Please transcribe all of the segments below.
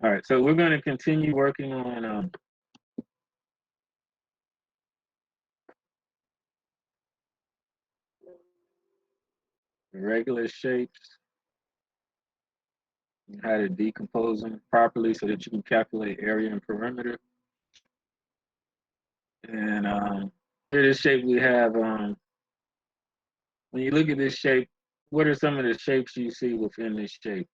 All right, so we're going to continue working on regular shapes and how to decompose them properly so that you can calculate area and perimeter. And here, this shape we have, when you look at this shape, what are some of the shapes you see within this shape?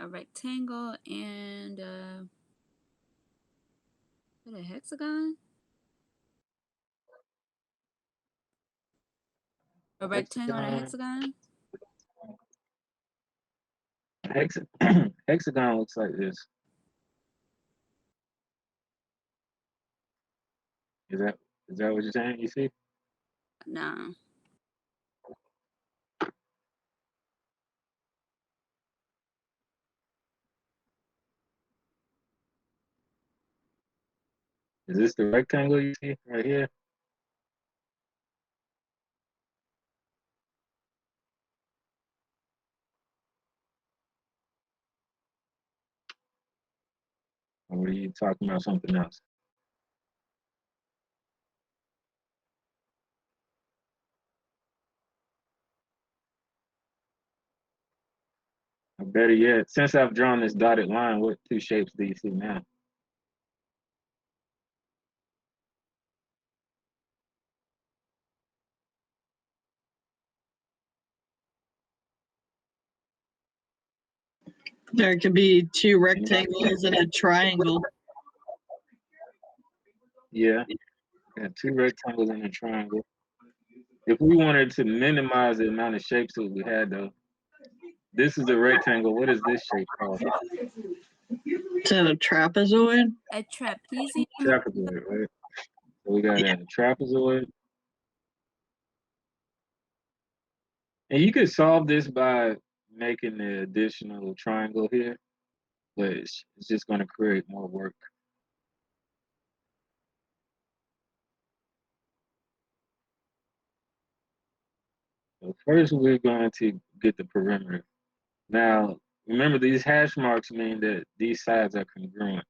A rectangle and what, a hexagon? A rectangle and a Hexagon. hexagon? Hexagon looks like this. Is that what you're saying? You see? No. Is this the rectangle you see right here? Or were you talking about something else? Or better yet, since I've drawn this dotted line, what two shapes do you see now? There could be two Anybody? rectangles and a triangle. Yeah, got two rectangles and a triangle. If we wanted to minimize the amount of shapes that we had, though, this is a rectangle. What is this shape called? It's a trapezoid. A trapezium? Trapezoid, right? So we got a trapezoid. And you could solve this by making the additional triangle here, but it's just going to create more work. So first, we're going to get the perimeter. Now, remember, these hash marks mean that these sides are congruent.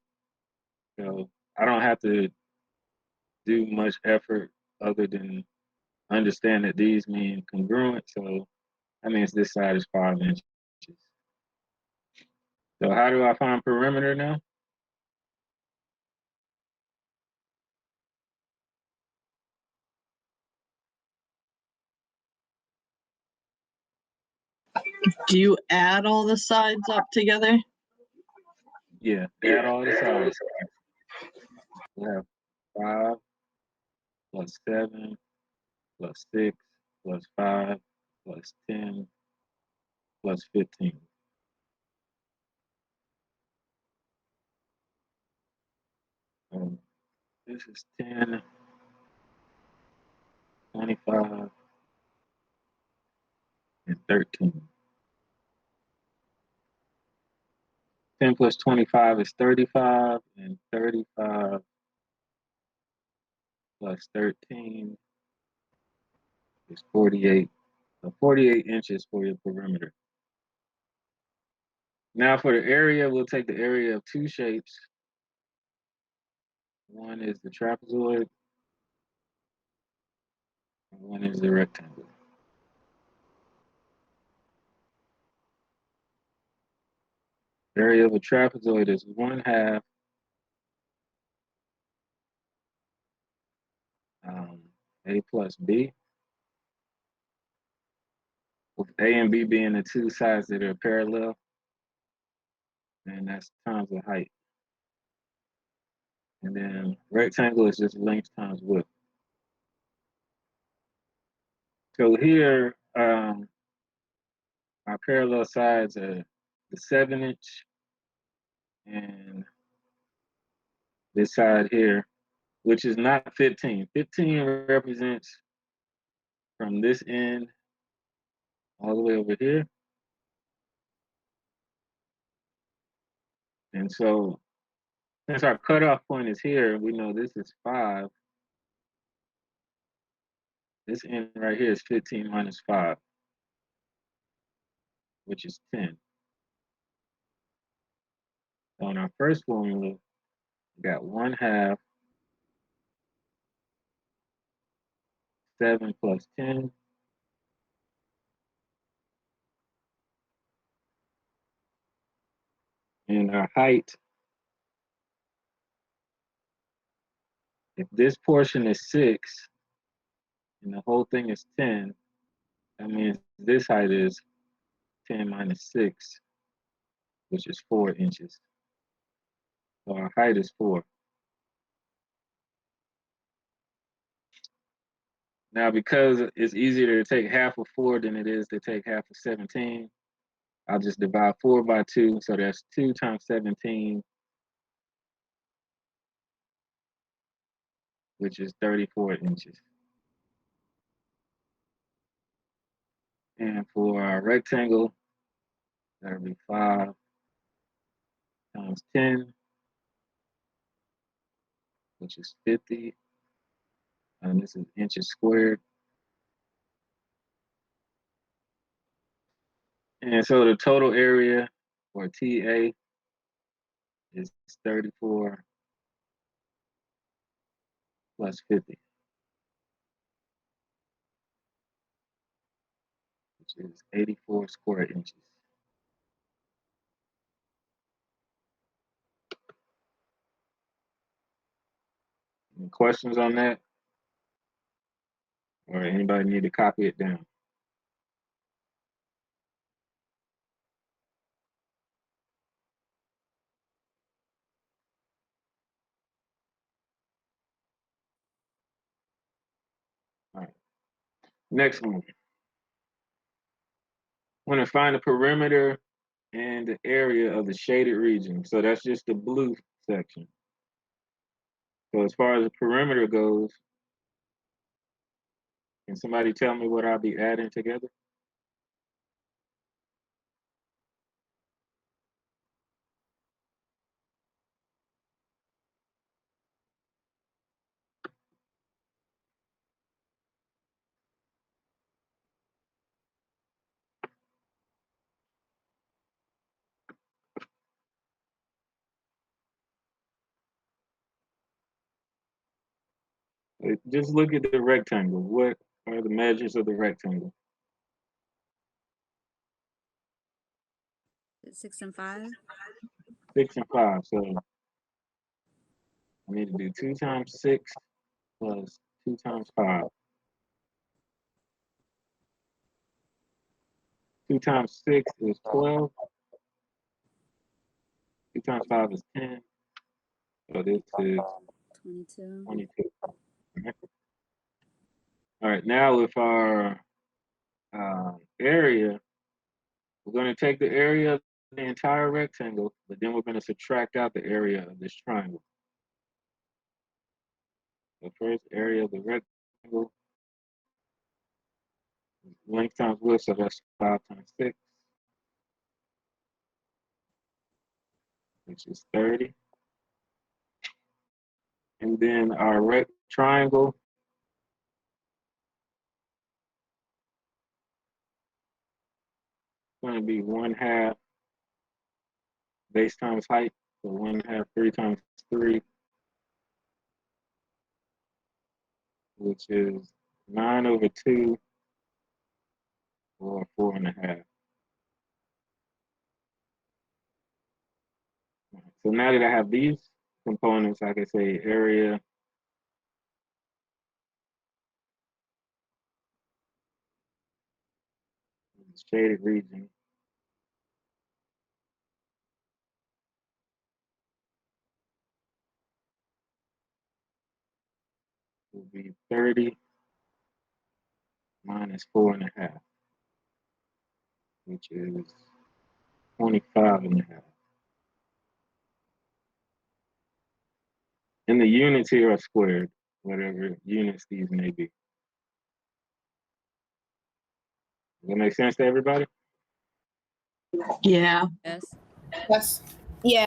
So I don't have to do much effort other than understand that these mean congruent. So that means this side is 5 inches. So how do I find perimeter now? Do you add all the sides up together? Yeah, add all the sides. We have 5 plus 7 plus 6 plus 5 plus 10 plus 15. This is 10, 25, and 13. 10 plus 25 is 35, and 35 plus 13 is 48. So 48 inches for your perimeter. Now for the area, we'll take the area of two shapes. One is the trapezoid, and one is the rectangle. Area of a trapezoid is 1/2 A plus B, with A and B being the two sides that are parallel, and that's times the height. And then rectangle is just length times width. So here, our parallel sides are the 7-inch and this side here, which is not 15. 15 represents from this end all the way over here. And so since our cutoff point is here, we know this is 5. This end right here is 15 minus 5. which is 10. So in our first formula, we got 1/2 7 plus 10. And our height, if this portion is 6 and the whole thing is 10, that means this height is 10 minus 6, which is 4 inches. So our height is 4. Now, because it's easier to take half of 4 than it is to take half of 17, I'll just divide 4 by 2. So that's 2 times 17, which is 34 inches. And for our rectangle, that'll be 5 times 10, which is 50. And this is inches squared. And so the total area for TA is 34 plus 50, which is 84 square inches. Any questions on that? Or anybody need to copy it down? All right. Next one. I want to find the perimeter and the area of the shaded region. So that's just the blue section. So as far as the perimeter goes, can somebody tell me what I'll be adding together? Just look at the rectangle. What are the measures of the rectangle? 6 and 5. 6 and 5. So I need to do 2 times 6 plus 2 times 5. 2 times 6 is 12. 2 times 5 is 10. So this is 22. 22. All right, now with our area, we're going to take the area of the entire rectangle, but then we're going to subtract out the area of this triangle. The first area of the rectangle, length times width, so that's 5 times 6, which is 30. And then our triangle, is going to be 1/2 base times height, so 1/2, 3 times 3, which is 9/2, or 4.5. So now that I have these components, I can say area shaded region will be 30 minus 4.5, which is 25.5. And the units here are squared, whatever units these may be. Does that make sense to everybody? Yeah. Yes. Yes. Yeah.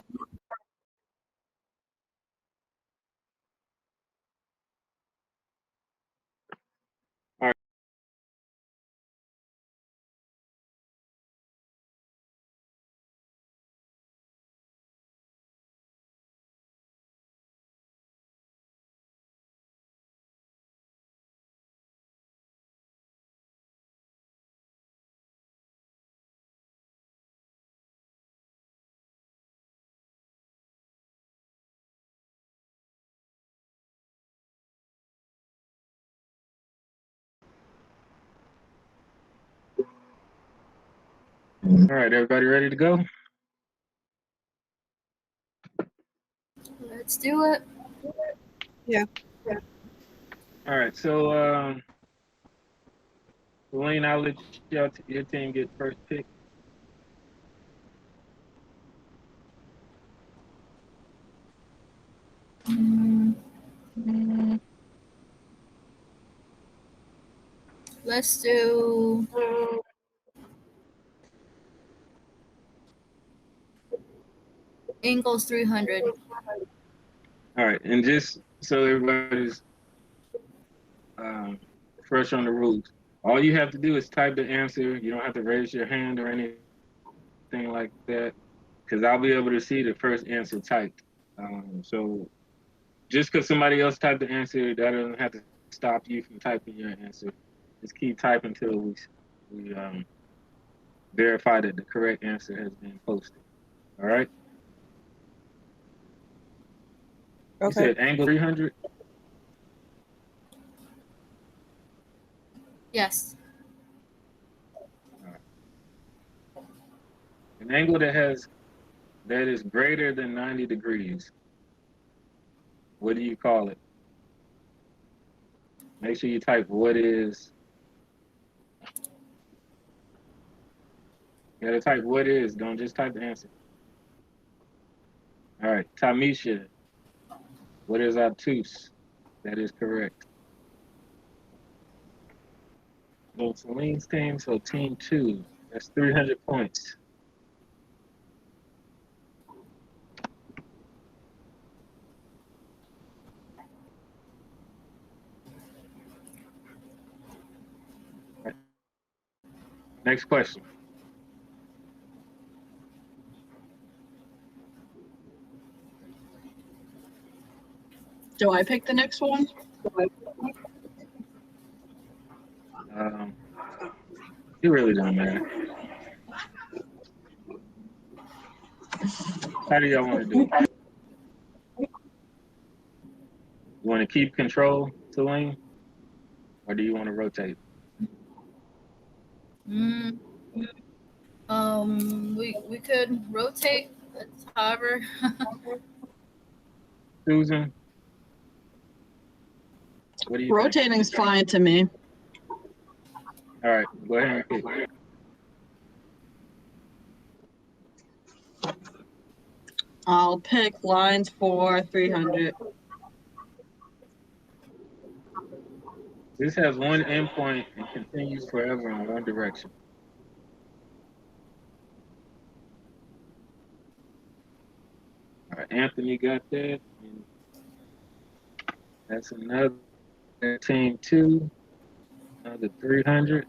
All right, everybody ready to go? Let's do it. All right, so Elaine, I'll let your team get first pick. Let's do angles 300. All right, and just so everybody's fresh on the rules, all you have to do is type the answer. You don't have to raise your hand or anything like that, because I'll be able to see the first answer typed. So just because somebody else typed the answer, that doesn't have to stop you from typing your answer. Just keep typing until we verify that the correct answer has been posted. All right. You said angle 300. Yes. All right. An angle that is greater than 90 degrees. What do you call it? Make sure you type what is. You gotta type what is. Don't just type the answer. All right, Tamisha. What is obtuse? That is correct. So Celine's team, so team 2. That's 300 points. All right. Next question. Do I pick the next one? It really don't matter. How do y'all want to do it? You want to keep control, Celine, or do you want to rotate? We could rotate. However. Susan, what do you think? Rotating's fine to me. All right, go ahead and pick. I'll pick lines for 300. This has one endpoint and continues forever in one direction. All right, Anthony got that. And that's another team 2, another 300.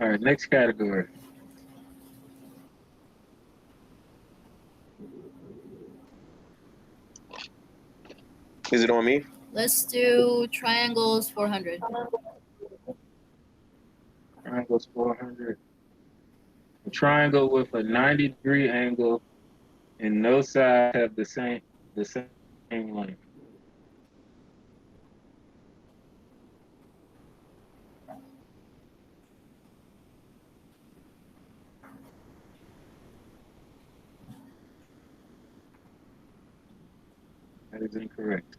All right, next category. Is it on me? Let's do triangles 400. Triangles 400. A triangle with a 90-degree angle and no sides have the same length. That is incorrect.